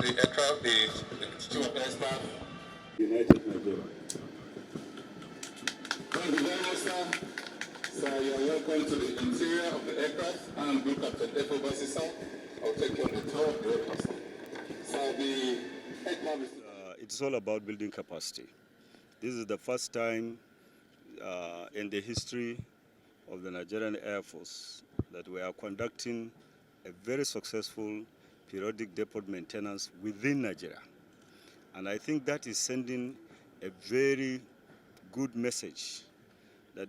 the aircraft, the Chief of Air Staff, United Nigeria. Thank you very much, sir. Sir, you are welcome to the interior of the aircraft. I'm Group Captain Airforce, sir. I'll take you on the tour of the aircraft. Sir, the aircraft is... It's all about building capacity. This is the first time in the history of the Nigerian Air Force that we are conducting a very successful periodic depot maintenance within Nigeria. And I think that is sending a very good message that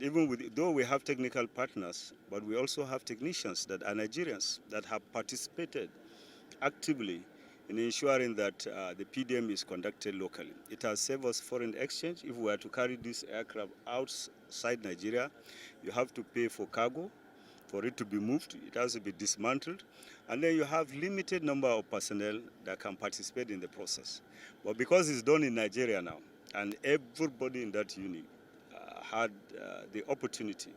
though we have technical partners, but we also have technicians that are Nigerians that have participated actively in ensuring that the PDM is conducted locally. It has saved us foreign exchange. If we were to carry this aircraft outside Nigeria, you have to pay for cargo. For it to be moved, it has to be dismantled. And then you have limited number of personnel that can participate in the process. But because it's done in Nigeria now, and everybody in that unit had the opportunity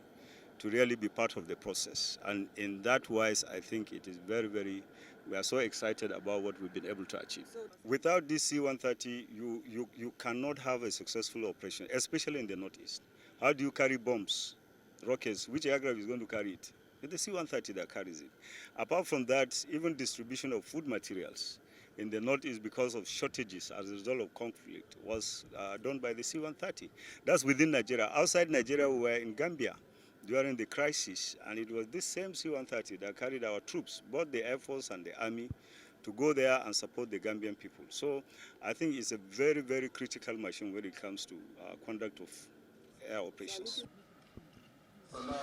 to really be part of the process. And in that wise, I think it is very, very, we are so excited about what we've been able to achieve. Without this C-130, you cannot have a successful operation, especially in the Northeast. How do you carry bombs, rockets? Which aircraft is going to carry it? It's the C-130 that carries it. Apart from that, even distribution of food materials in the Northeast because of shortages as a result of conflict was done by the C-130. That's within Nigeria. Outside Nigeria, we were in Gambia during the crisis, and it was this same C-130 that carried our troops, both the Air Force and the Army, to go there and support the Gambian people. So I think it's a very, very critical machine when it comes to conduct of air operations. So now,